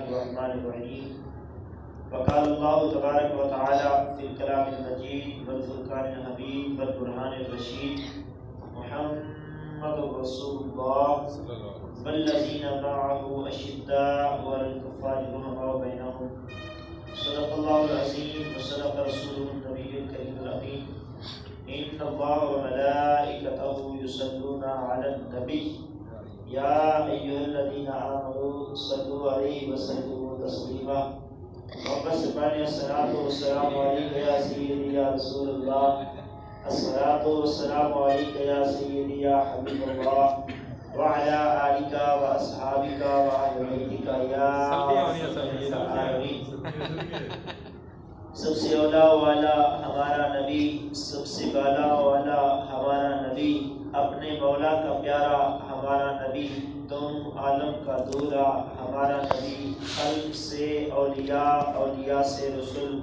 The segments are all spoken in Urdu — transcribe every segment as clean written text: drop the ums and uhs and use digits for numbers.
الرحمن الرحیم وقال اللہ تبارک و تعالی فی الکلام المجید والفرقان الحمید والبرہان الرشید محمد رسول اللہ والذین معه اشداء علی الکفار رحماء بینہم صدق اللہ العظیم وصدق رسوله النبی الکریم الامین ان اللہ وملائکتہ یصلون علی النبی یا ایھا الذین آمنوا صلوا علیہ وسلموا تسلیما محمد سبحانہ الصلاۃ والسلام علیک یا سیدی یا رسول اللہ الصلاۃ والسلام علیک یا سیدی یا حبیب اللہ وعلی آلک واصحابک وأہل بیتک یا سید العالمین۔ سب سے اولا والا ہمارا نبی، سب سے بالا والا ہمارا نبی، اپنے مولا کا پیارا ہمارا نبی، دونوں عالم کا دولہ ہمارا نبی، خلق سے اولیاء، اولیاء سے رسول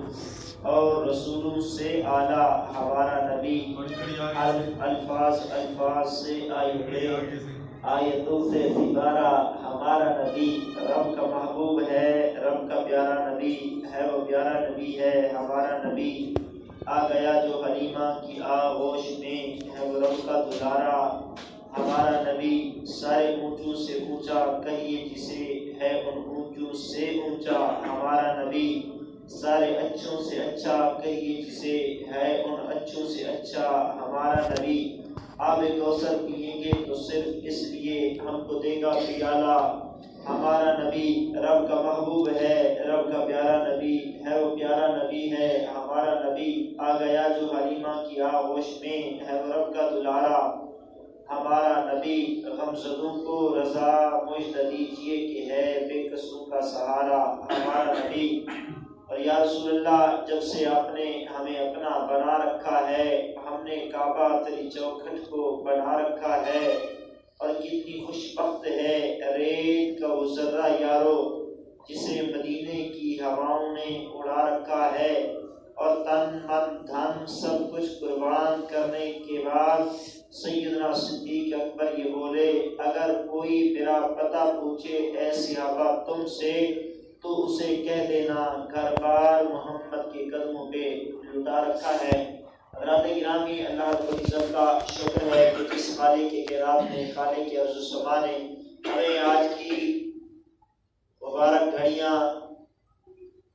اور رسولوں سے اعلیٰ ہمارا نبی، الفاظ سے آیتوں سے عبارہ ہمارا نبی، رب کا محبوب ہے، رب کا پیارا نبی ہے، وہ پیارا نبی ہے ہمارا نبی۔ آ گیا جو حلیمہ کی آغوش میں ہے وہ رب کا دلارا ہمارا نبی، سارے اونچوں سے اونچا کہیے جسے ہے ان اونچوں سے اونچا ہمارا نبی، سارے اچھوں سے اچھا کہیے جسے ہے ان اچھوں سے اچھا ہمارا نبی۔ آب کوثر پئیں گے تو صرف اس لیے ہم کو دے گا پیالہ ہمارا نبی، رب کا محبوب ہے، رب کا پیارا نبی ہے، وہ پیارا نبی ہے ہمارا نبی۔ آ گیا جو حلیمہ کی آغوش میں ہے وہ رب کا دلارا ہمارا نبی، غمزدوں کو رضا مجد دیجیے کہ ہے بے کسوں کا سہارا ہمارا نبی۔ اور یا رسول اللہ، جب سے آپ نے ہمیں اپنا بنا رکھا ہے، ہم نے کعبہ تیری چوکھٹ کو بنا رکھا ہے، اور کتنی خوش بخت ہے ریت کا وہ ذرہ یارو جسے مدینے کی ہواؤں نے اڑا رکھا ہے، اور تن من دھن سب کچھ قربان کرنے کے بعد سیدنا صدیق اکبر یہ بولے، اگر کوئی میرا پتہ پوچھے اے صحابہ تم سے تو اسے کہہ دینا گھر بار محمد کے قدموں پہ لٹا رکھا ہے۔ حضرات گرامی، اللہ رب العزت کا شکر ہے کہ جس خالق کے خیرات نے، خالق کے عرض و سما نے ہمیں آج کی مبارک گھڑیاں،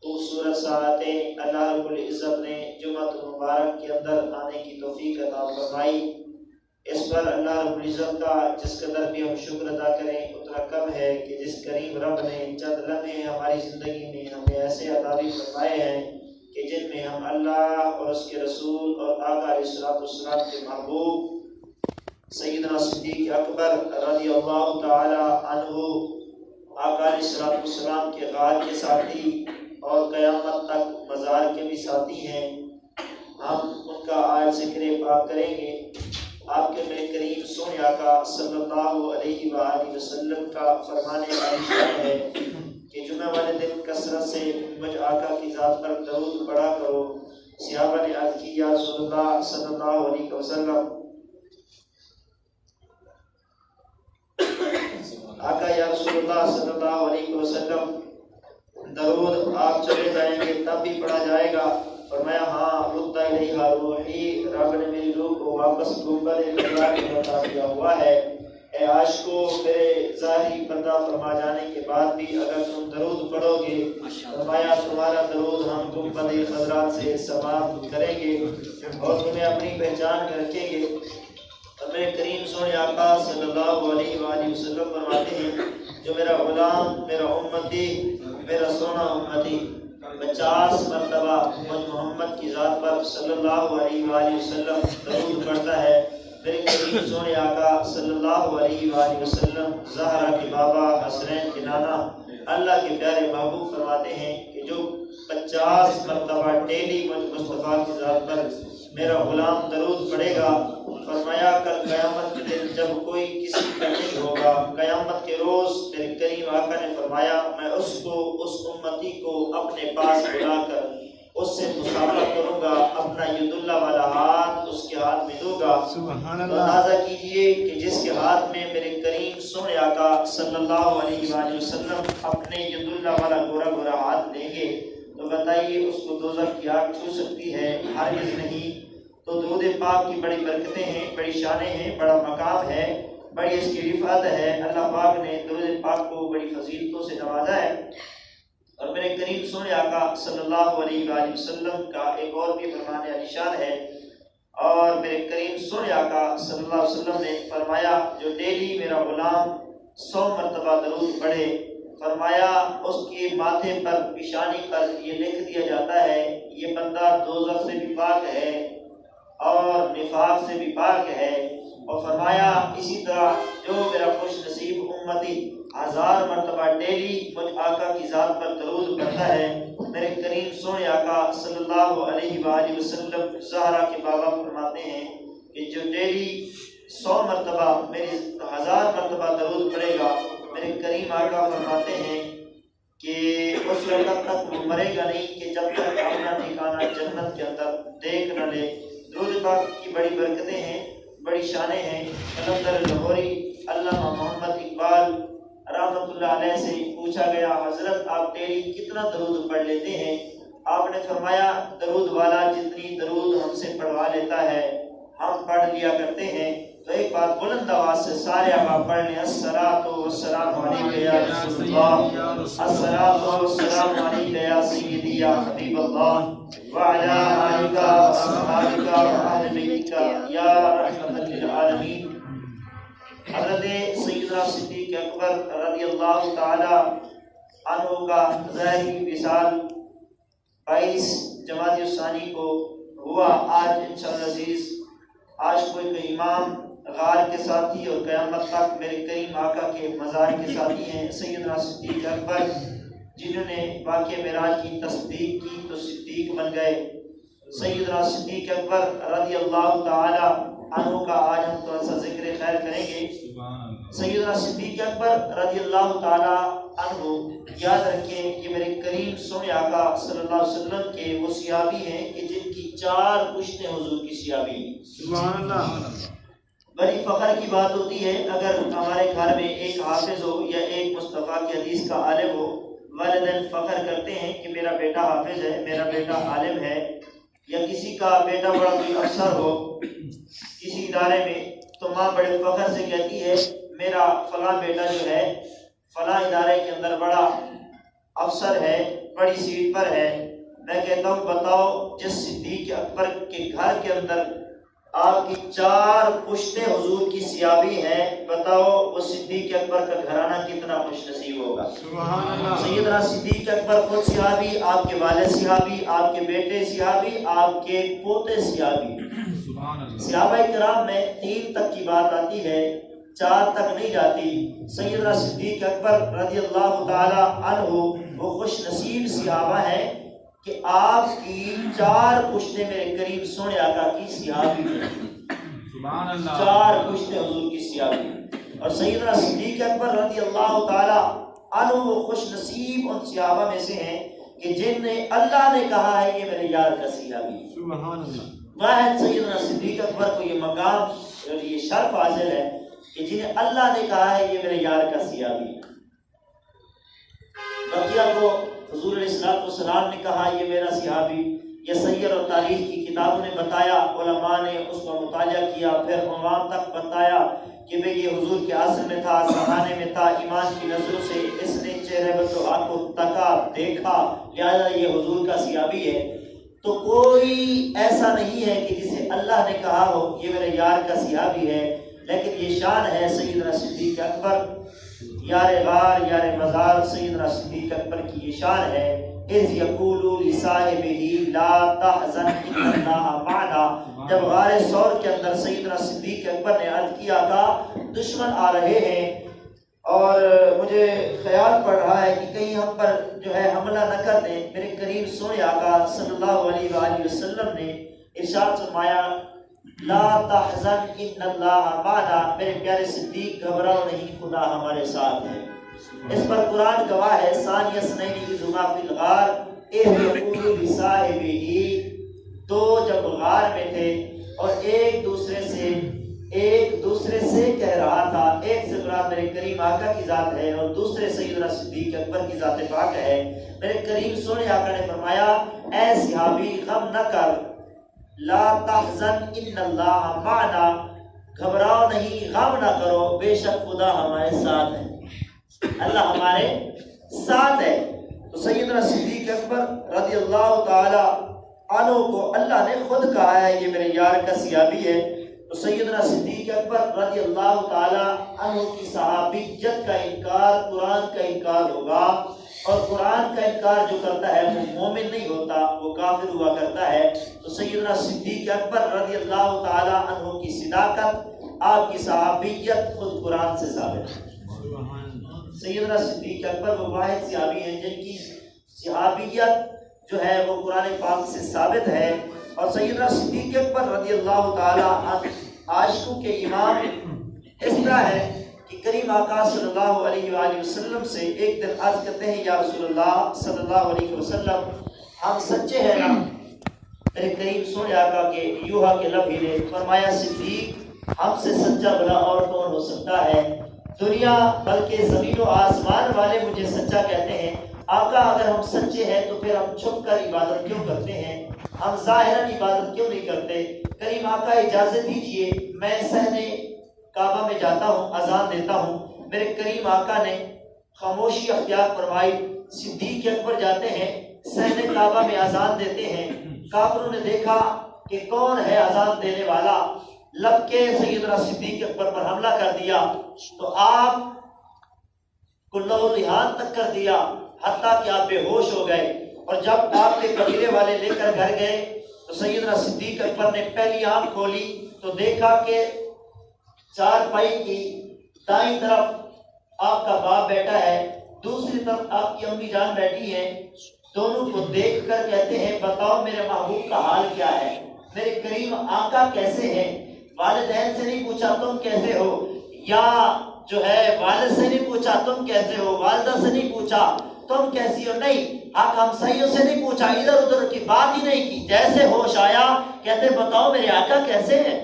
خوبصورت ساعتیں اللہ رب العزت نے جمعۃ المبارک کے اندر آنے کی توفیق عطا فرمائی۔ اس پر اللہ رب العزت کا جس قدر بھی ہم شکر ادا کریں اتنا کم ہے کہ جس کریم رب نے چند لمحے ہماری زندگی میں ہمیں ایسے عطا بھی فرمائے ہیں کہ جن میں ہم اللہ اور اس کے رسول اور آقا علیہ الصلوۃ کے محبوب سیدنا صدیق اکبر رضی اللہ تعالی عنہ، آقا علیہ الصلوۃ کے غار کے ساتھی اور قیامت تک مزار کے بھی ساتھی ہیں، ہم ان کا آج ذکر پاک کریں گے۔ آپ کے میرے کریم سونے آقا صلی اللہ علیہ وآلہ وسلم کا فرمان عائشہ ہے کہ جمعہ والے دن کثرت سے مجھ آقا کی ذات پر درود پڑھا کرو۔ صحابہ نے عرض کی یا رسول اللہ صلی اللہ علیہ وسلم، آقا یا رسول اللہ صلی اللہ علیہ وسلم درود آپ چلے جائیں گے تب بھی پڑھا جائے گا؟ فرمایا ہاں، رد الیہا روحی، رب نے میری روح کو واپس گنبد خدا کی طرف دیا ہوا ہے۔ اے عاشقو، میرے ظاہری پردہ فرما جانے کے بعد بھی اگر تم درود پڑھو گے، فرمایا تمہارا درود ہم گنبد خضرا سے سماعت کریں گے اور تمہیں اپنی پہچان میں رکھیں گے۔ میرے کریم سونے آقا صلی اللہ علیہ وآلہ وسلم فرماتے ہیں جو میرا غلام، میرا امتی، میرا سونا امتی 50 مرتبہ مجھ محمد کی ذات پر صلی اللہ علیہ وآلہ وسلم درود پڑھتا ہے، میرے کریم سونے آقا صلی اللہ علیہ وآلہ وسلم زہرا کے بابا، حسنین کے نانا، اللہ کے پیارے محبوب فرماتے ہیں کہ جو 50 مرتبہ ڈیلی مجھ مصطفیٰ کی ذات پر میرا غلام درود پڑھے گا، فرمایا کل قیامت کے دن جب کوئی کسی کا نہیں ہوگا، قیامت کے روز میرے کریم آقا نے فرمایا میں اس کو، اس امتی کو اپنے پاس بلا کر اس سے مصافحہ کروں گا، اپنا ید اللہ والا ہاتھ اس کے ہاتھ میں دوں گا۔ اندازہ کیجئے کہ جس کے ہاتھ میں میرے کریم سونے آقا صلی اللہ علیہ وآلہ وسلم اپنے ید اللہ والا گورا گورا ہاتھ دیں گے تو بتائیے اس کو دوزخ کی آگ چھو سکتی ہے؟ ہرگز نہیں۔ تو درود پاک کی بڑی برکتیں ہیں، بڑی شانیں ہیں، بڑا مقام ہے، بڑی اس کی رفعت ہے۔ اللہ پاک نے درود پاک کو بڑی فضیلتوں سے نوازا ہے، اور میرے کریم سونے آقا صلی اللہ علیہ وآلہ وسلم کا ایک اور بھی فرمان علی شان ہے، اور میرے کریم سونے آقا صلی اللہ علیہ وسلم نے فرمایا جو ڈیلی میرا غلام 100 مرتبہ درود پڑھے، فرمایا اس کے ماتھے پر پیشانی پر یہ لکھ دیا جاتا ہے یہ بندہ دوزخ سے بھی پاک ہے اور نفاق سے بھی پاک ہے۔ اور فرمایا اسی طرح جو میرا خوش نصیب امتی 1000 مرتبہ ڈیلی مجھ آقا کی ذات پر درود پڑھتا ہے، میرے کریم سونے آقا صلی اللہ علیہ وآلہ وسلم زہرا کے بابا فرماتے ہیں کہ جو ڈیلی 100 مرتبہ میری 1000 مرتبہ درود پڑھے گا، میرے کریم آقا فرماتے ہیں کہ اس وقت تک وہ مرے گا نہیں کہ جب تک اپنا ٹھکانہ جنت کے اندر دیکھ نہ لے۔ درود پاک کی بڑی برکتیں ہیں، بڑی شانیں ہیں۔ قلندر لاہوری علامہ محمد اقبال رحمۃ اللہ علیہ سے پوچھا گیا حضرت آپ ڈیلی کتنا درود پڑھ لیتے ہیں؟ آپ نے فرمایا درود والا جتنی درود ہم سے پڑھوا لیتا ہے ہم پڑھ لیا کرتے ہیں۔ تو ایک بات بلند آواز سے سارے آپ پڑھ لیں، الصلاۃ والسلام علیک یا رسول اللہ، الصلاۃ والسلام علیک یا سیدی یا حبیب اللہ، وعلی آلک واصحابک واہل بیتک یا رحمت للعالمین۔ حضرت سیدنا صدیق اکبر رضی اللہ تعالی عنہ کا ظاہری وصال 22 جمادی الثانی کو ہوا۔ آج انشاءاللہ عزیز آج کوئی امام غار کے ساتھی اور قیامت تک میرے کریم آقا کے مزار کے ساتھی ہیں سیدنا صدیق اکبر، جنہوں نے واقعہ معراج کی تصدیق کی تو صدیق بن گئے۔ سیدنا صدیق اکبر رضی اللہ تعالی عنہ کا آج ہم تھوڑا سا ذکر خیر کریں گے۔ سیدنا صدیق اکبر رضی اللہ تعالی عنہ یاد رکھیں یہ میرے کریم سونے آقا صلی اللہ علیہ وسلم کے وہ صحابی ہیں کہ جن کی 4 پشتیں حضور کی صحابی ہیں۔ سبحان اللہ، بڑی فخر کی بات ہوتی ہے اگر ہمارے گھر میں ایک حافظ ہو یا ایک مصطفیٰ کی حدیث کا عالم ہو۔ والدین فخر کرتے ہیں کہ میرا بیٹا حافظ ہے، میرا بیٹا عالم ہے، یا کسی کا بیٹا بڑا کوئی افسر ہو کسی ادارے میں تو ماں بڑے فخر سے کہتی ہے میرا فلاں بیٹا جو ہے فلاں ادارے کے اندر بڑا افسر ہے، بڑی سیٹ پر ہے۔ میں کہتا ہوں بتاؤ جس صدیق اکبر کے گھر کے اندر آپ کی 4 پشتیں حضور کی سیابی ہیں، بتاؤ وہ صدیق اکبر کا گھرانہ کتنا خوش نصیب ہوگا۔ سیدنا صدیق اکبر خود صحابی، آپ کے والد صحابی، آپ کے بیٹے صحابی، آپ کے پوتے صحابی۔ صحابہ کرام میں 3 تک کی بات آتی ہے، 4 تک نہیں جاتی۔ سیدنا صدیق اکبر رضی اللہ تعالی عنہ وہ خوش نصیب صحابہ ہیں کہ آپ کی 4 پشتیں میرے کریم سونے آقا کی صحابی ہیں، 4 پشتیں حضور کی صحابی ہیں۔ اور سیدنا صدیق اکبر رضی اللہ تعالی عنہ وہ خوش نصیب ان صحابہ میں سے ہیں کہ جن نے اللہ نے کہا ہے یہ میرے یار کا صحابی ہے۔ سبحان اللہ، واحد سیدنا صدیق اکبر کو یہ مقام اور یہ شرف حاصل ہے کہ جنہیں اللہ نے کہا ہے یہ میرے یار کا صحابی ہے۔ بقیہ کو حضور علیہ السلام نے کہا یہ میرا صحابی، یہ سیر اور تاریخ کی کتابوں نے بتایا، علماء نے اس کا مطالعہ کیا، پھر عوام تک بتایا کہ بھئی یہ حضور کے عصر میں تھا، زمانے میں تھا، ایمان کی نظروں سے اس نے چہرے پر تو آپ کو تکا دیکھا، لہذا یہ حضور کا صحابی ہے۔ تو کوئی ایسا نہیں ہے کہ جسے اللہ نے کہا ہو یہ میرے یار کا صحابی ہے، لیکن یہ شان ہے سیدنا صدیق اکبر، یار غار یار مزار سیدنا صدیق اکبر کی یہ شان ہے۔ اذ یقول لصاحبہ لا تحزن ان اللہ معنا، جب غار ثور کے اندر سیدنا صدیق اکبر نے عرض کیا تھا دشمن آ رہے ہیں اور مجھے خیال پڑ رہا ہے کہ کہیں ہم پر جو ہے حملہ نہ کر دیں، میرے کریم سونے آقا صلی اللہ علیہ وآلہ وسلم نے ارشاد فرمایا لا تحزن ان اللہ معنا، میرے پیارے صدیق گھبراؤ نہیں، خدا ہمارے ساتھ ہے۔ اس پر قرآن گواہ ہے ثانی اثنین اذ ہما فی الغار اذ یقول لصاحبہ، دو جب غار میں تھے اور ایک دوسرے سے کہہ رہا تھا، ایک سے مراد میرے کریم آقا کی ذات ہے اور دوسرے سیدنا صدیق اکبر کی ذات پاک ہے۔ میرے کریم سونے آقا نے فرمایا اے صحابی غم نہ کر، لا تحزن ان اللہ معنا، گھبراؤ نہیں، غم نہ کرو، بے شک خدا ہمارے ساتھ ہے، اللہ ہمارے ساتھ ہے۔ تو سیدنا صدیق اکبر رضی اللہ تعالی عنہ کو اللہ نے خود کہا ہے یہ میرے یار کا صحابی ہے۔ تو سیدنا صدیق اکبر رضی اللہ تعالی عنہ کی صحابیت کا انکار قرآن کا انکار ہوگا، اور قرآن کا انکار جو کرتا ہے وہ مومن نہیں ہوتا، وہ کافر ہوا کرتا ہے۔ تو سیدنا صدیق اکبر رضی اللہ تعالی عنہ کی صداقت، آپ کی صحابیت خود قرآن سے ثابت ہے۔ سیدنا صدیق اکبر وہ واحد صحابی ہیں جن کی صحابیت جو ہے وہ قرآن پاک سے ثابت ہے۔ اور سیدنا صدیق اکبر رضی اللہ تعالی عنہ عاشقوں کے امام اس طرح ہے کہ کریم آقا صلی اللہ علیہ وآلہ وسلم سے ایک دن عرض کرتے ہیں یا رسول اللہ صلی اللہ علیہ وسلم ہم سچے ہیں نا؟ میرے کریم سونے آقا کے یوحا کے لب ہلے، فرمایا صدیق ہم سے سچا بلا اور کون ہو سکتا ہے؟ دنیا بلکہ زمین و آسمان والے مجھے سچا کہتے ہیں۔ آقا اگر ہم سچے ہیں تو پھر ہم چھپ کر عبادت کیوں کرتے ہیں؟ ہم ظاہراً عبادت کیوں نہیں کرتے؟ کریم آقا اجازت دیجئے میں صحن کعبہ میں جاتا ہوں، اذان دیتا ہوں۔ میرے کریم آقا نے خاموشی اختیار فرمائی، صدیق اکبر جاتے ہیں صحن کعبہ میں اذان دیتے ہیں۔ کافروں نے دیکھا کہ کون ہے اذان دینے والا، لب کے سیدنا صدیق اکبر پر حملہ کر دیا، تو آپ کو لہو لہان تک کر دیا، حتیٰ کہ آپ بے ہوش ہو گئے۔ اور جب آپ کے قبیلے والے لے کر گھر گئے تو سیدنا صدیق اکبر نے پہلی آنکھ کھولی تو دیکھا کہ چارپائی کی دائیں طرف آپ کا باپ بیٹھا ہے، دوسری طرف آپ کی امی جان بیٹھی ہیں۔ دونوں کو دیکھ کر کہتے ہیں بتاؤ میرے محبوب کا حال کیا ہے، میرے کریم آقا کیسے ہیں؟ والدین سے نہیں پوچھا تم کیسے ہو، یا جو ہے والد سے نہیں پوچھا تم کیسے ہو، والدہ سے نہیں پوچھا تم کیسی ہو، نہیں حق ہمسائیوں سے نہیں پوچھا، ادھر ادھر کی بات ہی نہیں کی۔ جیسے ہوش آیا کہتے بتاؤ میرے آقا کیسے ہیں،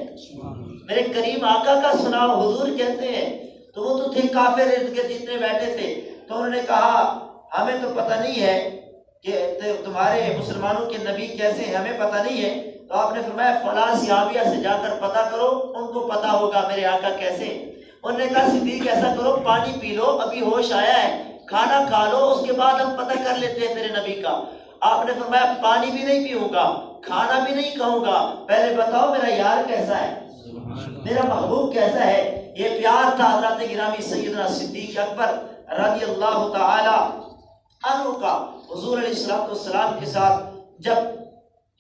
میرے کریم آقا کا سناؤ حضور کہتے ہیں۔ تو وہ تو تھے کافر ارد گرد جتنے بیٹھے تھے، تو انہوں نے کہا ہمیں تو پتہ نہیں ہے کہ تمہارے مسلمانوں کے نبی کیسے ہیں، ہمیں پتہ نہیں ہے۔ تو آپ نے فرمایا فلاں صحابیہ سے جا کر پتہ کرو، ان کو پتہ ہوگا میرے آقا کیسے ہیں۔ انہوں نے کہا صدیق ایسا کرو پانی پی لو، ابھی ہوش آیا ہے، کھانا کھا لو، اس کے بعد ہم پتہ کر لیتے ہیں تیرے نبی کا۔ آپ نے فرمایا پانی بھی نہیں پیوں گا، کھانا بھی نہیں کھاؤں گا، پہلے بتاؤ میرا یار کیسا ہے، میرا محبوب کیسا ہے۔ یہ پیار تھا حضرت گرامی سیدنا صدیق اکبر رضی اللہ تعالی عنہ کا حضور علیہ السلام کے ساتھ۔ جب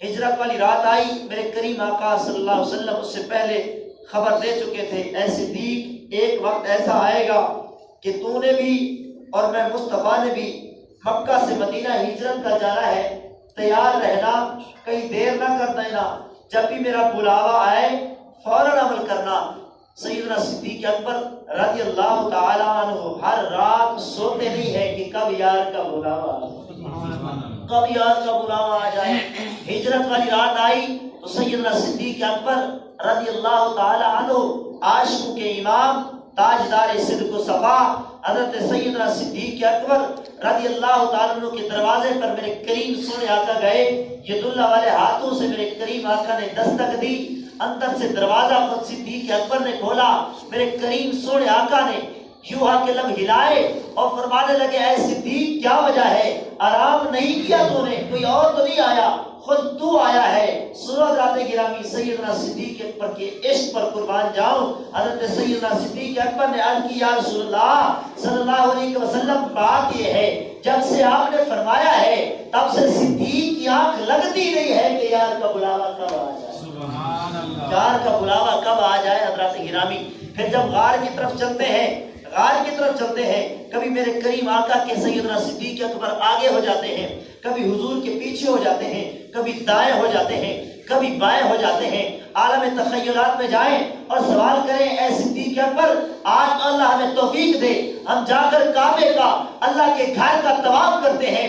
ہجرت والی رات آئی میرے کریم آقا صلی اللہ علیہ وسلم اس سے پہلے خبر دے چکے تھے، اے صدیق ایک وقت ایسا آئے گا کہ تو نے بھی اور میں مصطفیٰ نے بھی مکہ سے مدینہ ہجرت کا جانا ہے، تیار رہنا، کہیں دیر نہ کر دینا، جب بھی میرا بلاوا آئے فوراً عمل کرنا۔ سیدنا صدیق اکبر رضی اللہ تعالی عنہ ہر رات سوتے نہیں ہے کہ کب یار کا بلاوا کب یار کا بلاوا آ جائے۔ ہجرت والی رات آئی تو سیدنا صدیق اکبر رضی اللہ تعالی عنہ عاشقوں کے امام تاجدار صدق و صفا حضرت سیدنا صدیق اکبر رضی اللہ تعالیٰ عنہ کے دروازے پر میرے کریم سونے آقا گئے، ید اللہ والے ہاتھوں سے میرے کریم آقا نے دستک دی، اندر سے دروازہ خود صدیق اکبر نے کھولا۔ میرے کریم سونے آقا نے یوحا کے لب ہلائے اور فرمانے لگے اے صدیق کیا وجہ ہے، آرام نہیں کیا تو نے، کوئی اور تو نہیں آیا، خود تو آیا ہے۔ سنو حضرات گرامی سیدنا صدیق اکبر کے عشق پر قربان جاؤں، حضرت سیدنا صدیق اکبر نے عرض کی یا رسول اللہ صلی اللہ علیہ وسلم بات یہ ہے جب سے آپ نے فرمایا ہے تب سے صدیق کی آنکھ لگتی نہیں ہے کہ یار کا بلاوا کب آ جائے، یار کا بلاوا کب آ جائے۔ حضرات گرامی پھر جب غار کی طرف چلتے ہیں، غار کی طرف چلتے ہیں، کبھی میرے کریم آقا کے سیدنا صدیق اکبر آگے ہو جاتے ہیں، کبھی حضور کے پیچھے ہو جاتے ہیں، کبھی دائیں ہو جاتے ہیں، کبھی بائیں ہو جاتے ہیں۔ عالم تخیلات میں جائیں اور سوال کریں اے صدیق اکبر آج اللہ ہمیں توفیق دے، ہم جا کر کعبے کا اللہ کے گھر کا طواف کرتے ہیں،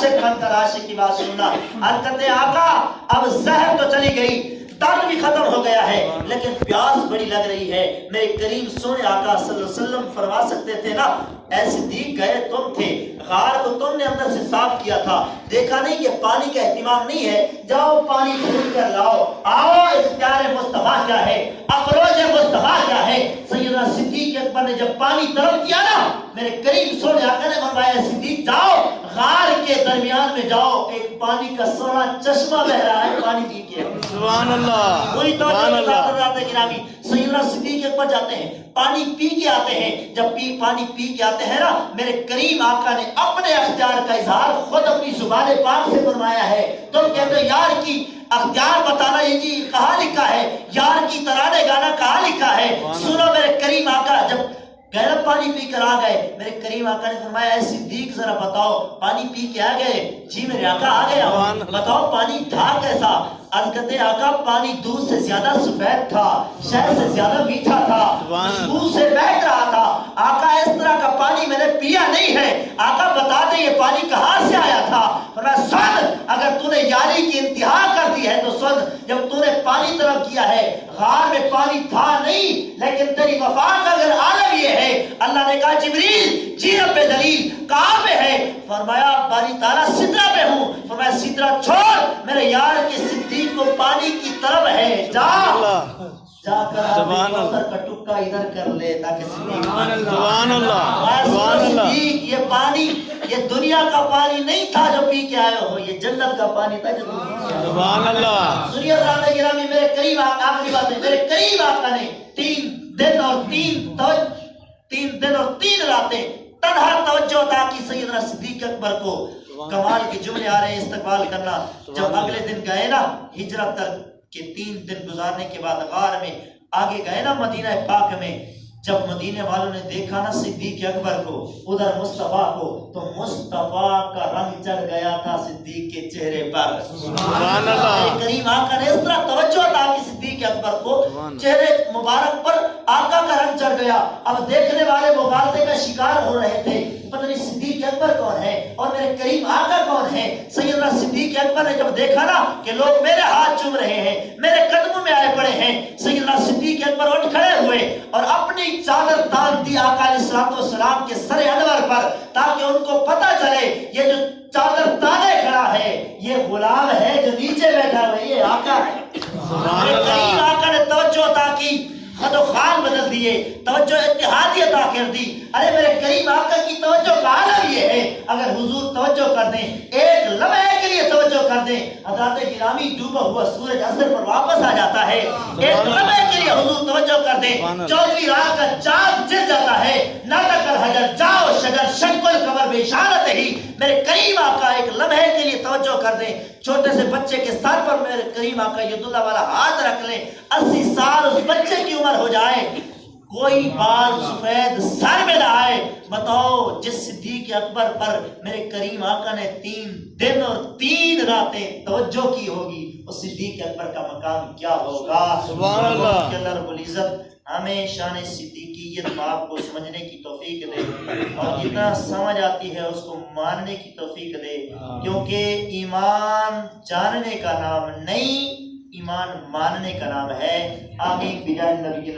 عاشق بن کر عاشق کی بات سننا. عرض کرتے آقا اب زہر تو چلی گئی, درد بھی ختم ہو گیا ہے, لیکن پیاس بڑی لگ رہی ہے. میرے کریم سونے آقا صلی اللہ علیہ وسلم فرما سکتے تھے نا, اے صدیق گئے تم تھے, غار کو تم نے اندر سے صاف کیا تھا, دیکھا نہیں کہ پانی کا اہتمام نہیں ہے, جاؤ پانی ڈھونڈ کر لاؤ. آؤ اختیار مصطفیٰ کیا ہے, افروج مصطفیٰ کیا ہے. سیدنا صدیق اکبر نے جب پانی طلب کیا نا, میرے کریم سونے آقا نے فرمایا صدیق جاؤ غار کے درمیان میں جاؤ, ایک پانی کا سونا چشمہ بہ رہا ہے, پانی پی کے. سبحان اللہ, وہی تو سبحان اللہ. گرامی سیدنا صدیق اکبر جاتے ہیں, پانی پی کے آتے ہیں. جب پانی پی کے آتے ہیں نا, میرے کریم آقا نے اپنے اختیار کا اظہار خود اپنی زبان پاک سے فرمایا ہے. تم کہتے ہو یار کی اختیار بتانا یہ جی کہاں لکھا ہے, یار کی ترانے گانا کہاں لکھا ہے. سنو میرے کریم آقا جب گہرا پانی پی کر آ گئے, میرے کریم آقا نے فرمایا اے صدیق ذرا بتاؤ پانی پی کے آ گئے؟ جی میرے آقا آ گیا ہوں. بتاؤ پانی تھا کیسا؟ عرض کرتے آقا پانی دودھ سے زیادہ سفید تھا, شہد سے زیادہ میٹھا تھا, خوشبو سے بہہ رہا تھا. آقا اس طرح کا پانی میں نے پیا نہیں ہے, آقا بتا دے یہ پانی کہاں سے آیا تھا. فرمایا سن, اگر تو نے یاری کی انتہا کر دی ہے تو سن, جب تو نے پانی طلب کیا ہے غار میں پانی تھا نہیں, لیکن تیری وفا کا اگر عالم یہ ہے, اللہ نے کہا جبریل جی رب دلیل کہاں پہ ہے؟ فرمایا باری تعالیٰ سدرہ پہ ہوں. فرمایا سدرہ چھوڑ, میرے یار کے صدیق کو پانی کی طلب ہے, جا جا کر کوثر کا ٹکا ادھر کر لے تاکہ صدیق. سبحان اللہ, سبحان اللہ. یہ پانی یہ دنیا کا پانی نہیں تھا جو پی کے آئے ہو, یہ جنت کا پانی تھا جو تم پی کے آئے ہو. سبحان اللہ. سنیے حضرات گرامی, میرے قریب آخری بات ہے, میرے قریب آقا نے 3 دن اور 3 راتیں تنہا توجہ تھا کہ سیدنا صدیق اکبر کو کمال کے جملے آ رہے ہیں استقبال کرنا. جب اگلے دن گئے نا ہجرت کر کے 3 دن گزارنے کے بعد غار میں آگے گئے نا مدینہ پاک میں, جب مدینے والوں نے دیکھا نا صدیق اکبر کو ادھر مصطفیٰ کو, تو مصطفیٰ کا رنگ چڑھ گیا تھا صدیق کے چہرے پر. سبحان اللہ. کریم آقا نے اس طرح توجہ تھا کہ صدیق اکبر کو چہرے مبارک پر آقا کا رنگ چڑھ گیا. اب دیکھنے والے مغالطے کا شکار ہو رہے تھے, پتہ نہیں صدیق اکبر کون ہے اور میرے کریم آقا کون ہے. سیدنا صدیق اکبر نے جب دیکھا نا کہ لوگ میرے ہاتھ چوم رہے ہیں, میرے قدموں میں آئے پڑے ہیں, سیدنا صدیق اکبر اٹھ کھڑے ہوئے اور اپنی چادر تان دی آقا علیہ السلام کے سر انور پر, تاکہ ان کو پتہ چلے یہ جو چادر تانے کھڑا ہے یہ غلام ہے جو نیچے بیٹھا ہوا ہے, یہ آقا ہے. میرے کریم آقا نے توجہ عطا کی, خد و خال بدل دیے, توجہ اتحادی عطا کر دی. ارے میرے کریم آقا کی توجہ کا عالم یہ ہے, اگر حضور توجہ کر دیں, ایک لمحے کے لیے توجہ کر دیں, حضرات گرامی ڈوبا ہوا سورج اثر پر واپس آ جاتا ہے. ایک لمحے کے لیے حضور توجہ کر دیں, 14ویں رات کا چاند جل جاتا ہے. ناٹک الحجر جاؤ شجر شک القمر بے اشارت ہی. میرے کریم آقا ایک لمحے کے لیے توجہ کر دیں, چھوٹے سے بچے کے سر پر میرے کریم آقا ید اللہ والا ہاتھ رکھ لیں, 80 سال اس بچے کی عمر ہو جائے, کوئی بال سفید سر میں نہ آئے. بتاؤ جس صدیق اکبر پر میرے کریم آقا نے 3 دن اور 3 راتیں توجہ کی ہوگی, اس صدیق اکبر کا مقام کیا ہوگا. سبحان اللہ. کہ اللہ رب العزت ہمیں شان صدیقیت باپ کو سمجھنے کی توفیق دے, اور جتنا سمجھ آتی ہے اس کو ماننے کی توفیق دے, کیونکہ ایمان جاننے کا نام نہیں, ایمان ماننے کا نام ہے. آمین بجاہ نبی